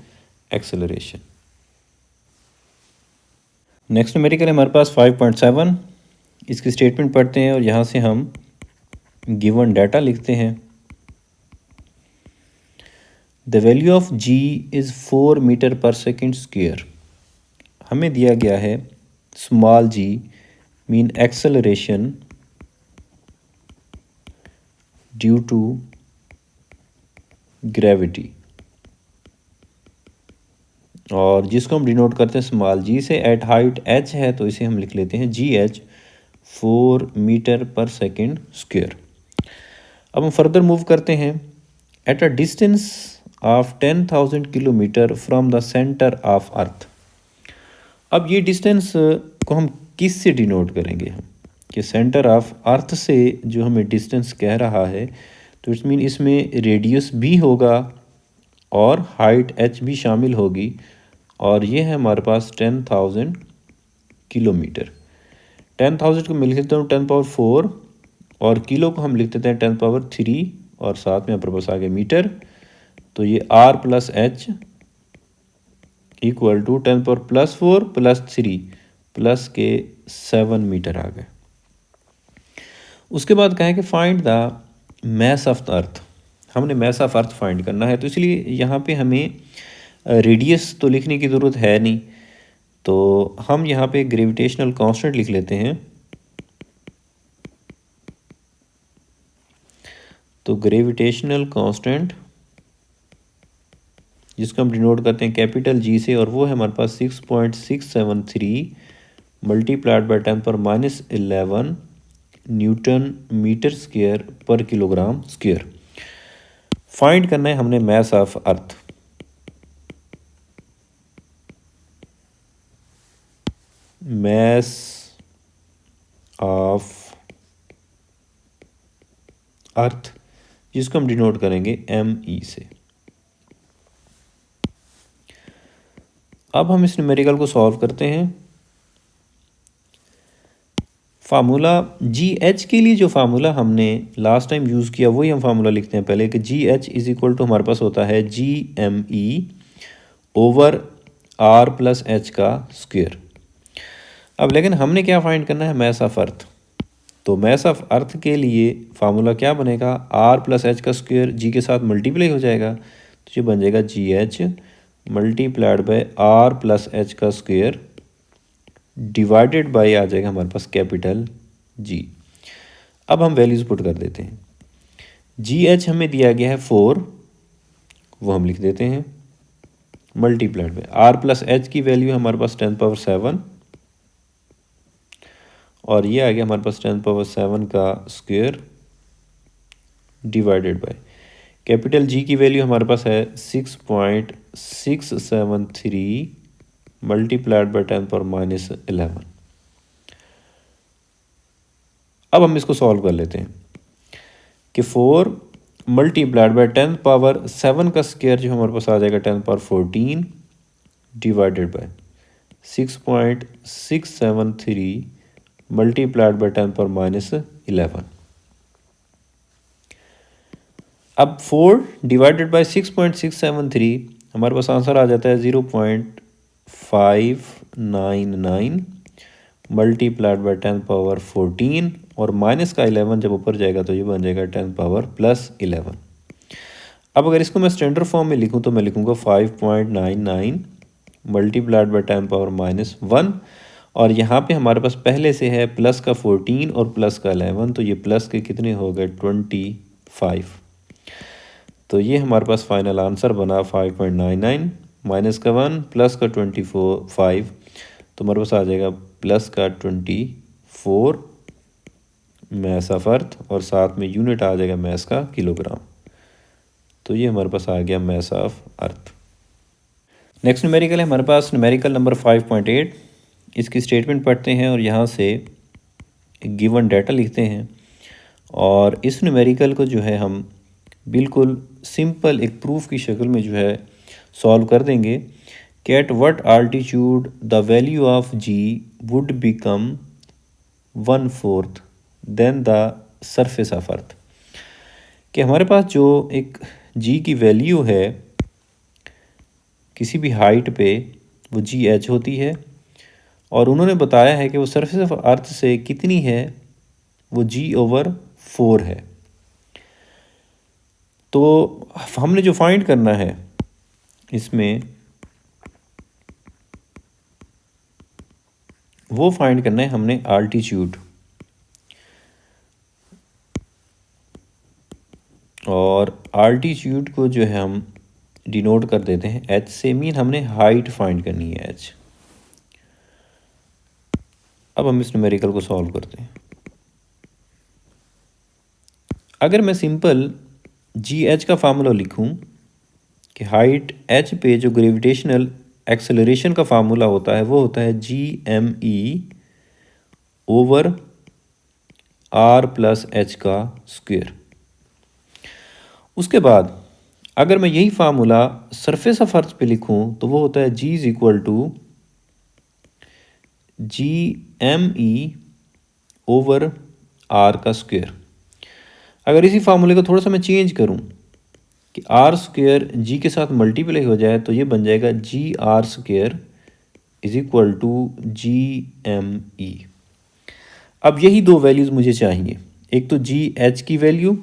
एक्सेलरेशन। नेक्स्ट न्यूमेरिकल हमारे पास 5.7, इसकी स्टेटमेंट पढ़ते हैं और यहाँ से हम गिवन डाटा लिखते हैं। The value of g is 4 metre पर सेकंड स्क्वायर। हमें दिया गया है small g mean acceleration due to gravity, और जिसको हम डिनोट करते हैं स्मॉल g से। एट हाइट h है, तो इसे हम लिख लेते हैं GH 4 मीटर पर सेकंड स्क्वायर। अब हम फर्दर मूव करते हैं। At a distance of 10,000 kilometre from the centre of earth. अब ये डिस्टेंस को हम किस से डिनोट करेंगे हम, कि सेंटर ऑफ अर्थ से जो हमें डिस्टेंस कह रहा है, तो इट्स मीन इसमें रेडियस भी होगा और हाइट h भी शामिल होगी, और ये है हमारे पास 10,000 किलोमीटर। 10,000 को मैं लिख देता हूँ 10 पावर 4, और किलो को हम लिख देते हैं 10 पावर 3, और साथ में हमारे पास आ गया मीटर, तो ये r plus h equal to 10 power plus 4 plus 3 plus के 7 मीटर आ गए। उसके बाद कहें कि find the mass of the earth. हमने मैस ऑफ अर्थ फाइंड करना है, तो इसलिए यहाँ पे हमें रेडियस तो लिखने की ज़रूरत है नहीं, तो हम यहाँ पे ग्रेविटेशनल कांस्टेंट लिख लेते हैं। तो ग्रेविटेशनल कांस्टेंट जिसको हम डिनोट करते हैं कैपिटल G से, और वो है हमारे पास 6.673 multiplied by 10⁻11 newton metre square पर किलोग्राम स्क्वायर। फाइंड करना है हमने mass of earth. Mass of earth जिसको हम डिनोट करेंगे ME से। अब हम इस न्यूमेरिकल को सॉल्व करते हैं। फार्मूला GH के लिए जो फार्मूला हमने लास्ट टाइम यूज़ किया वही हम फार्मूला लिखते हैं पहले, कि GH इज इक्वल टू हमारे पास होता है GME over R plus H का स्क्वायर। अब लेकिन हमने क्या फाइंड करना है, मैस ऑफ अर्थ। तो मैस ऑफ अर्थ के लिए फार्मूला क्या बनेगा, R प्लस H का स्क्वायर G के साथ मल्टीप्लाई हो जाएगा, तो ये बन जाएगा GH multiplied by R plus H का स्क्वायर डिवाइडेड बाय आ जाएगा हमारे पास कैपिटल G। अब हम वैल्यूज़ पुट कर देते हैं। GH हमें दिया गया है 4, वो हम लिख देते हैं, multiplied by R plus H की वैल्यू हमारे पास 10 पावर 7, और ये आ गया हमारे पास 10 पावर 7 का square divided by capital G की वैल्यू हमारे पास है 6.673 मल्टीप्लाइड बाय 10 पावर -11। अब हम इसको सॉल्व कर लेते हैं कि 4 मल्टीप्लाइड बाय 10 पावर 7 का स्क्वायर जो हमारे पास आ जाएगा 10 power 14 divided by 6.673 multiplied bye 10 power -11। अब 4 डिवाइडेड बाय 6.673 हमारे पास आंसर आ जाता है 0.599 मल्टीप्लाइड बाय 10 पावर 14, और माइनस का 11 जब ऊपर जाएगा तो ये बन जाएगा 10 पावर प्लस 11। अब अगर इसको मैं स्टैंडर्ड फॉर्म में लिखूं तो मैं लिखूंगा 5.99 मल्टीप्लाइड बाय 10 पावर -1, और यहाँ पे हमारे पास पहले से है प्लस का 14 और प्लस का 11, तो ये प्लस के कितने हो गए 25। तो ये हमारे पास फाइनल आंसर बना 5.99 माइनस का 1 प्लस का 25, तो हमारे पास आ जाएगा प्लस का 24 मैस ऑफ अर्थ, और साथ में यूनिट आ जाएगा मैस का किलोग्राम। तो तो ये हमारे पास आ गया mess of earth. Next numerical है हमारे पास न्यूमेरिकल नंबर 5.8। इसकी स्टेटमेंट पढ़ते हैं और यहाँ से गिवन डाटा लिखते हैं और इस न्यूमेरिकल को जो है हम बिल्कुल सिंपल एक प्रूफ की शक्ल में जो है सॉल्व कर देंगे कि at what altitude the value of g would become 1/4 than the surface of earth. कि हमारे पास जो एक जी की वैल्यू है किसी भी हाइट पे वो जी एच होती है और उन्होंने बताया है कि वो सरफेस ऑफ अर्थ से कितनी है, वो g/4 है। तो हमने जो फाइंड करना है इसमें वो फाइंड करना है हमने आल्टीट्यूड, और आल्टीट्यूड को जो है हम डिनोट कर देते हैं h से, मीन हमने हाइट फाइंड करनी है h। अब हम इस न्यूमेरिकल को सॉल्व करते हैं। अगर मैं सिंपल जी एच का फार्मूला लिखूं कि हाइट h पे जो ग्रेविटेशनल एक्सेलरेशन का फार्मूला होता है वो होता है Gme/r+h का स्क्वायर। उसके बाद अगर मैं यही फार्मूला सरफेस ऑफ अर्थ पे लिखूं तो वो होता है G=Gme/r का स्क्वायर। अगर इसी फार्मूले को थोड़ा सा मैं चेंज करूं कि r² g के साथ मल्टीप्लाई हो जाए तो ये बन जाएगा Gr² Gme। अब यही दो वैल्यूज़ मुझे चाहिए, एक तो GH की वैल्यू,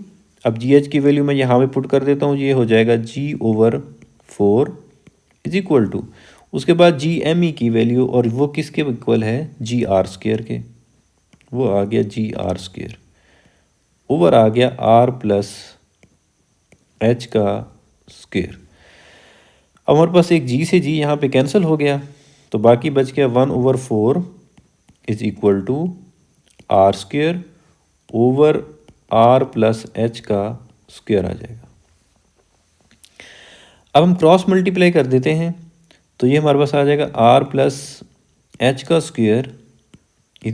अब GH की वैल्यू मैं यहाँ पे पुट कर देता हूँ, ये हो जाएगा g/4 उसके बाद Gme की वैल्यू, और वो किसके इक्वल है, Gr² के, वो आ गया Gr² ओवर आ गया r+h का स्क्वायर। अब हमारे पास एक g से g यहाँ पे कैंसिल हो गया तो बाकी बच गया 1/4 r² ओवर r+h का स्क्वायर आ जाएगा। अब हम क्रॉस मल्टीप्लाई कर देते हैं तो ये हमारे पास आ जाएगा r+h का स्क्वायर =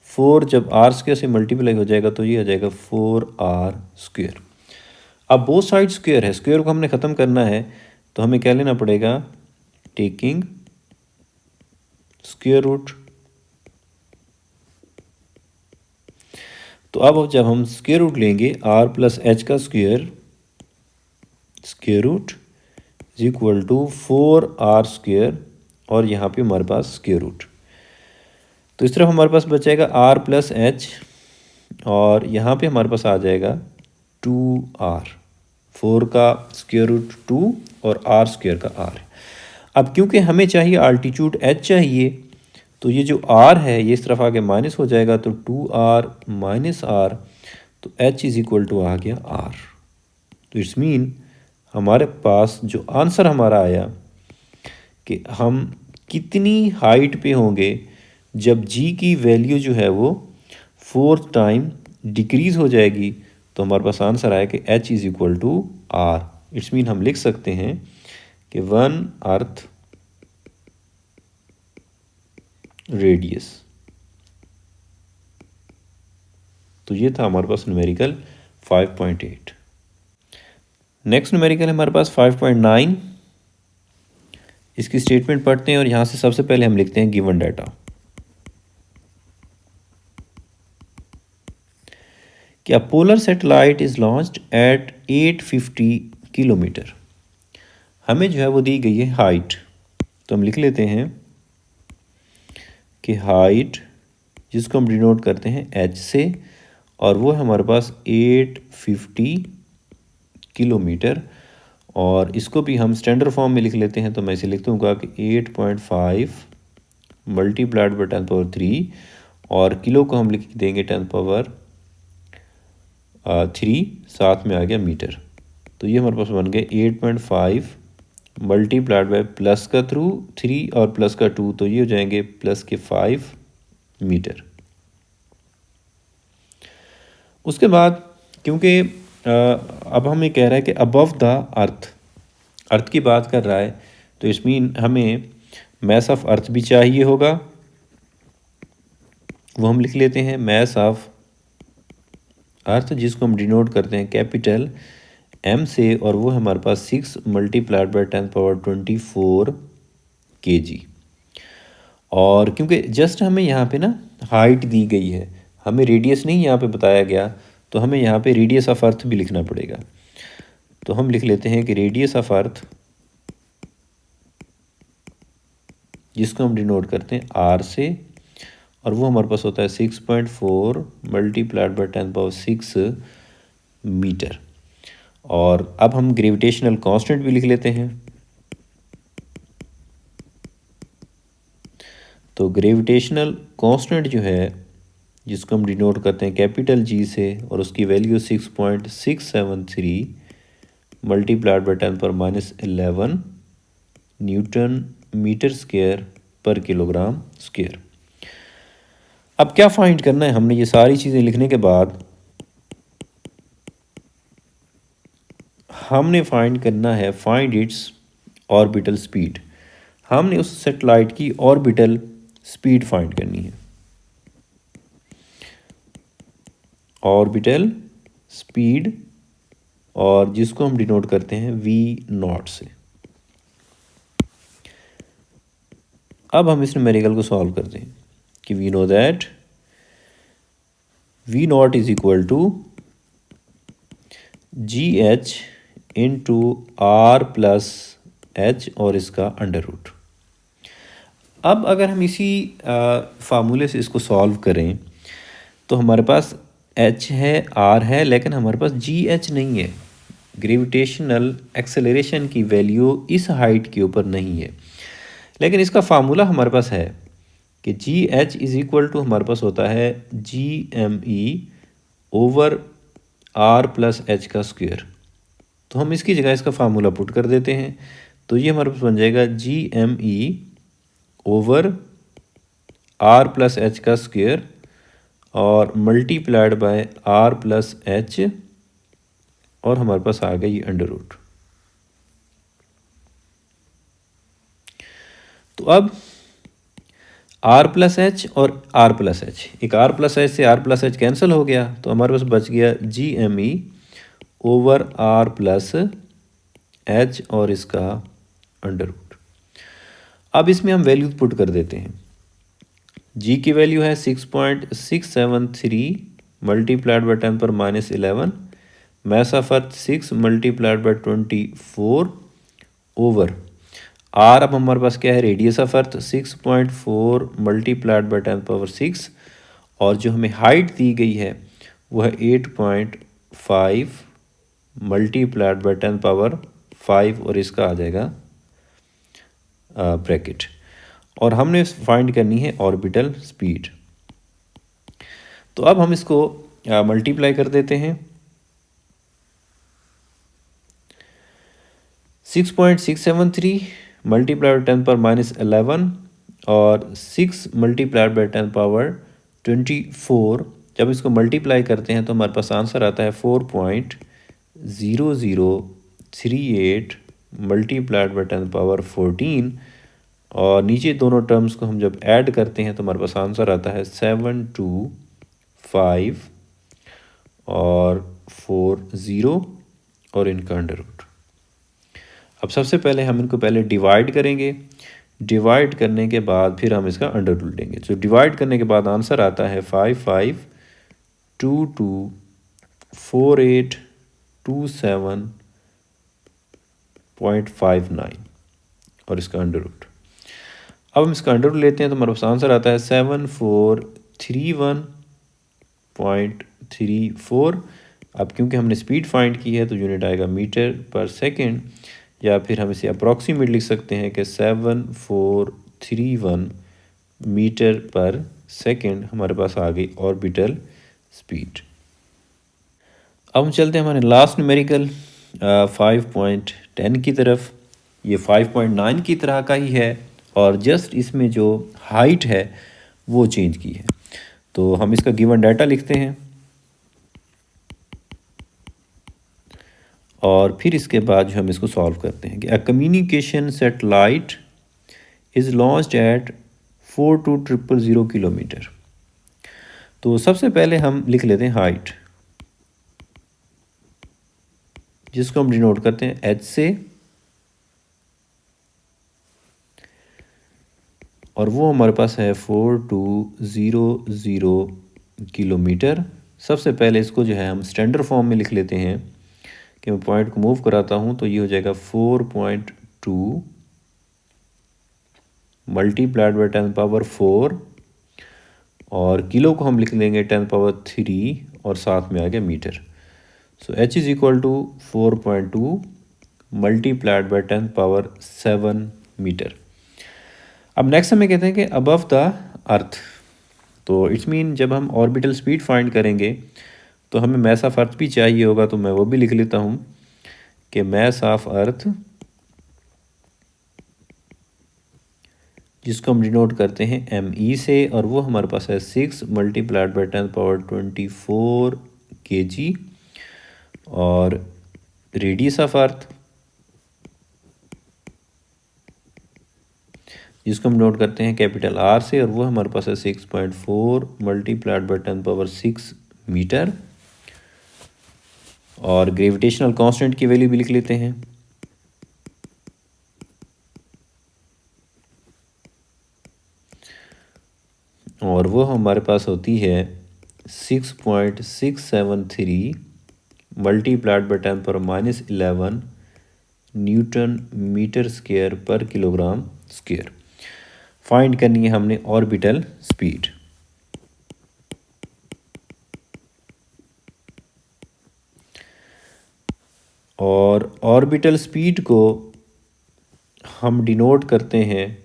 4, जब r² से मल्टीप्लाई हो जाएगा तो ये आ जाएगा 4r²। अब बोथ साइड स्क्वायर है, स्क्वायर को हमने ख़त्म करना है तो हमें क्या लेना पड़ेगा, टेकिंग स्क्वायर रूट। तो अब जब हम स्क्वायर रूट लेंगे r+h का स्क्वायर = 4r² और यहाँ पे हमारे पास स्क्वायर रूट, तो इस तरफ हमारे पास बचेगा r+h और यहाँ पे हमारे पास आ जाएगा 2r, 4 का स्क्वायर रूट 2 और r² का r है। अब क्योंकि हमें चाहिए आल्टीट्यूड h चाहिए तो ये जो r है ये इस तरफ आगे माइनस हो जाएगा तो 2r - r, तो h आ गया r। तो इट्स मीन हमारे पास जो आंसर हमारा आया कि हम कितनी हाइट पे होंगे जब g की वैल्यू जो है वो 4 टाइम डिक्रीज़ हो जाएगी, तो हमारे पास आंसर आया कि h r। इट्स मीन हम लिख सकते हैं कि 1 अर्थ रेडियस। तो ये था हमारे पास न्यूमेरिकल 5.8। नेक्स्ट न्यूमेरिकल है हमारे पास 5.9। इसकी स्टेटमेंट पढ़ते हैं और यहाँ से सबसे पहले हम लिखते हैं गिवन डाटा कि a polar satellite is launched at 850 kilometre. हमें जो है वो दी गई है हाइट, तो हम लिख लेते हैं कि हाइट जिसको हम डिनोट करते हैं h से, और वो है हमारे पास 850 किलोमीटर, और इसको भी हम स्टैंडर्ड फॉर्म में लिख लेते हैं। तो मैं इसे लिख दूँगा कि 8.5 मल्टीप्लाइड बाई 10⁻³ और किलो को हम लिख देंगे 10⁻³ साथ में आ गया मीटर। तो ये हमारे पास बन गए 8.5 मल्टीप्लाइड बाई प्लस का 3 और प्लस का 2, तो ये हो जाएंगे प्लस के 5 मीटर। उसके बाद क्योंकि अब हमें कह रहा है कि अबव द अर्थ की बात कर रहा है, तो इस मीन हमें मैस ऑफ अर्थ भी चाहिए होगा, वो हम लिख लेते हैं मैस ऑफ अर्थ, जिसको हम डिनोट करते हैं कैपिटल एम से, और वो हमारे पास 6 मल्टीप्लाइड बाई 10⁻24 kg। और क्योंकि जस्ट हमें यहाँ पे ना हाइट दी गई है, हमें रेडियस नहीं यहाँ पे बताया गया, तो हमें यहाँ पे रेडियस ऑफ अर्थ भी लिखना पड़ेगा। तो हम लिख लेते हैं कि रेडियस ऑफ अर्थ, जिसको हम डिनोट करते हैं आर से, और वो हमारे पास होता है 6.4 मल्टीप्लाइड बाई 10⁻6 मीटर। और अब हम ग्रेविटेशनल कांस्टेंट भी लिख लेते हैं। तो ग्रेविटेशनल कांस्टेंट जो है, जिसको हम डिनोट करते हैं कैपिटल जी से, और उसकी value 6.673 multiplied by 10⁻11 newton metre square पर किलोग्राम स्क्वायर। अब क्या फाइंड करना है हमने, ये सारी चीज़ें लिखने के बाद हमने फाइंड करना है फाइंड इट्स ऑर्बिटल स्पीड। हमने उस सैटेलाइट की ऑर्बिटल स्पीड फाइंड करनी है, ऑर्बिटल स्पीड, और जिसको हम डिनोट करते हैं v0 से। अब हम इस न्यूमेरिकल को सॉल्व करते हैं कि we know that v0 is equal to GH into R plus H और इसका अंडर रूट। अब अगर हम इसी फार्मूले से इसको सॉल्व करें, तो हमारे पास H है, R है, लेकिन हमारे पास GH नहीं है। ग्रेविटेशनल एक्सेलरेशन की वैल्यू इस हाइट के ऊपर नहीं है, लेकिन इसका फार्मूला हमारे पास है कि GH इज़ इक्वल टू हमारे पास होता है GME over R plus H का स्क्वायर। तो हम इसकी जगह इसका फार्मूला पुट कर देते हैं, तो ये हमारे पास बन जाएगा GME over R plus H का स्क्वायर और multiplied by R plus H, और हमारे पास आ गया ये अंडर रूट। तो अब R प्लस एच और R प्लस एच, एक R प्लस एच से R प्लस एच कैंसिल हो गया, तो हमारे पास बच गया GME over R plus H और इसका अंडर रूट। अब इसमें हम वैल्यू पुट कर देते हैं। G की वैल्यू है 6.673 multiplied by 10⁻11, mess of earth 6 multiplied by 24 over R। अब हमारे पास क्या है, radius of earth 6.4 multiplied by 10⁻6, और जो हमें हाइट दी गई है वो है 8.5 मल्टीप्लाइड बाई 10⁻5 और इसका आ जाएगा ब्रैकेट। और हमने फाइंड करनी है ऑर्बिटल स्पीड। तो अब हम इसको मल्टीप्लाई कर देते हैं। 6.673 मल्टीप्लाइड बाई 10⁻11 और 6 मल्टीप्लाइड बाई 10⁻24, जब इसको मल्टीप्लाई करते हैं तो हमारे पास आंसर आता है 4.0038 मल्टीप्लाइड बाई 10⁻14, और नीचे दोनों टर्म्स को हम जब ऐड करते हैं तो हमारे पास आंसर आता है 725 और 40 और इनका अंडर रूट। अब सबसे पहले हम इनको पहले डिवाइड करेंगे, डिवाइड करने के बाद फिर हम इसका अंडर रूट लेंगे। तो डिवाइड करने के बाद आंसर आता है 55224827.59 और इसका अंडर रूट। अब हम इसका अंडर रूट लेते हैं तो हमारे पास आंसर आता है 7431.34। अब क्योंकि हमने स्पीड फाइंड की है तो यूनिट आएगा मीटर पर सेकेंड, या फिर हम इसे अप्रॉक्सीमेट लिख सकते हैं कि 7431 मीटर पर सेकेंड हमारे पास आ गई ऑर्बिटल स्पीड। अब हम चलते हैं हमारे लास्ट न्यूमेरिकल 5.10 की तरफ। ये 5.9 की तरह का ही है, और जस्ट इसमें जो हाइट है वो चेंज की है। तो हम इसका गिवन डाटा लिखते हैं। और फिर इसके बाद जो हम इसको सॉल्व करते हैं कि a communication satellite is launched at 42000 kilometre. तो सबसे पहले हम लिख लेते हैं हाइट, जिसको हम डिनोट करते हैं एच से, और वो हमारे पास है 4200 किलोमीटर। सबसे पहले इसको जो है हम स्टैंडर्ड फॉर्म में लिख लेते हैं कि मैं पॉइंट को मूव कराता हूँ तो ये हो जाएगा 4.2 मल्टीप्लाइड बाई 10⁴, और किलो को हम लिख लेंगे 10⁻³ और साथ में आ गया metre. So h is equal to 4.2 multiplied by 10⁷ metre. अब नेक्स्ट हमें कहते हैं कि अबव द अर्थ, तो इट्स मीन जब हम ऑर्बिटल स्पीड फाइंड करेंगे तो हमें मैस ऑफ अर्थ भी चाहिए होगा, तो मैं वो भी लिख लेता हूँ कि मैस ऑफ अर्थ, जिसको हम डिनोट करते हैं ME से, और वो हमारे पास है 6 मल्टीप्लाइड बाई 10⁻24 kg, और रेडियस ऑफ अर्थ, जिसको हम नोट करते हैं कैपिटल R से, और वो हमारे पास है 6.4 मल्टीप्लाइड बाई 10⁶ मीटर, और ग्रेविटेशनल कांस्टेंट की वैल्यू भी लिख लेते हैं, और वो हमारे पास होती है 6.673 multiplied by 10⁻11 newton metre square पर किलोग्राम स्क्वायर। फाइंड करनी है हमने ऑर्बिटल स्पीड। और ऑर्बिटल स्पीड को हम डिनोट करते हैं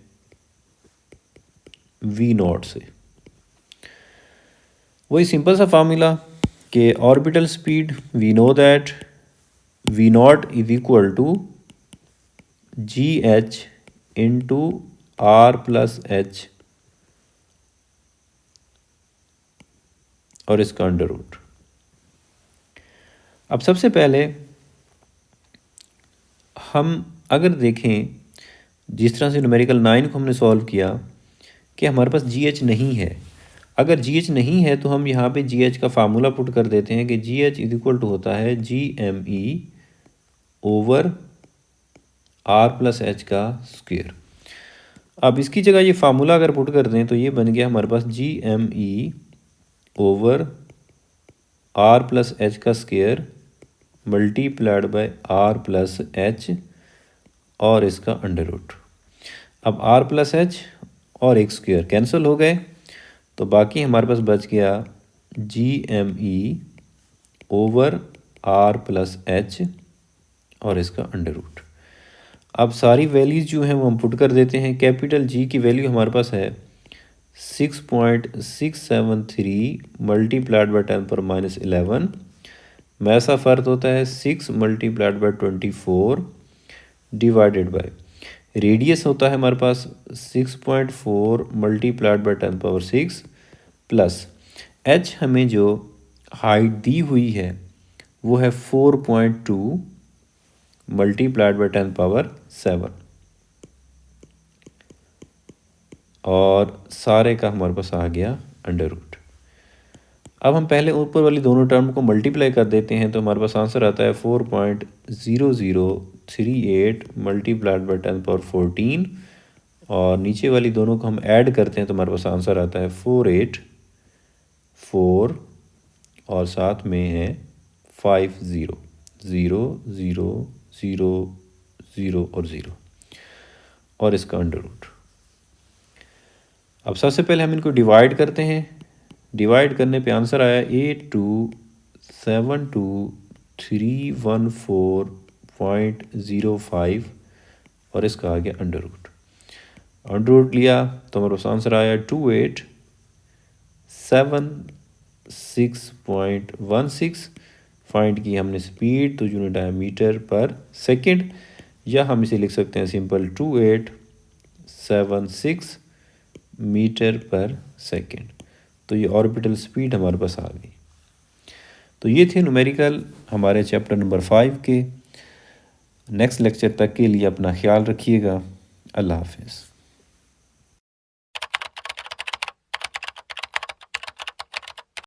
V0 से। वही सिंपल सा फार्मूला कि orbital speed we know that V0 is equal to GH into R+H और इसका अंडर रूट। अब सबसे पहले हम अगर देखें जिस तरह से न्यूमेरिकल 9 को हमने सॉल्व किया कि हमारे पास GH नहीं है। अगर GH नहीं है तो हम यहाँ पे GH का फार्मूला पुट कर देते हैं कि GH इज इक्वल टू होता है GME ओवर R+H का स्क्वायर। अब इसकी जगह ये फार्मूला अगर पुट कर दें तो ये बन गया हमारे पास GME ओवर R+H का स्क्वायर मल्टीप्लाइड बाय R+H और इसका अंडर रूट। अब R+H और एक स्क्वायर कैंसिल हो गए तो बाकी हमारे पास बच गया GME ओवर R+H और इसका अंडर रूट। अब सारी वैल्यूज़ जो हैं वो हम पुट कर देते हैं। कैपिटल G की वैल्यू हमारे पास है 6.673 मल्टीप्लाइड बाई 10⁻11। मैस ऑफ अर्थ होता है 6 multiplied by 24 divided by radius होता है हमारे पास 6.4 मल्टीप्लाइड बाई 10⁶ प्लस H हमें जो हाइट दी हुई है वो है 4.2 मल्टीप्लाइड बाई 10⁷, और सारे का हमारे पास आ गया अंडर रूट। अब हम पहले ऊपर वाली दोनों टर्म को मल्टीप्लाई कर देते हैं तो हमारे पास आंसर आता है 4.0038 मल्टीप्लाइड बाई 10⁻14, और नीचे वाली दोनों को हम ऐड करते हैं तो हमारे पास आंसर आता है 484 और साथ में है 50 0 0 0 0 और 0 और इसका अंडर रूट। अब सबसे पहले हम इनको डिवाइड करते हैं। डिवाइड करने पे आंसर आया 8272,314.05 और इसका आ गया अंडर रूट। अंडर रूट लिया तो हमारे पास आंसर आया 2876.16। फाइंड की हमने स्पीड तो यूनिट आया मीटर पर सेकंड, या हम इसे लिख सकते हैं सिंपल 2876 मीटर पर सेकंड। तो ये ऑर्बिटल स्पीड हमारे पास आ गई। तो ये थे न्यूमेरिकल हमारे चैप्टर नंबर 5 के। नेक्स्ट लेक्चर तक के लिए अपना ख्याल रखिएगा। अल्लाह हाफिज़।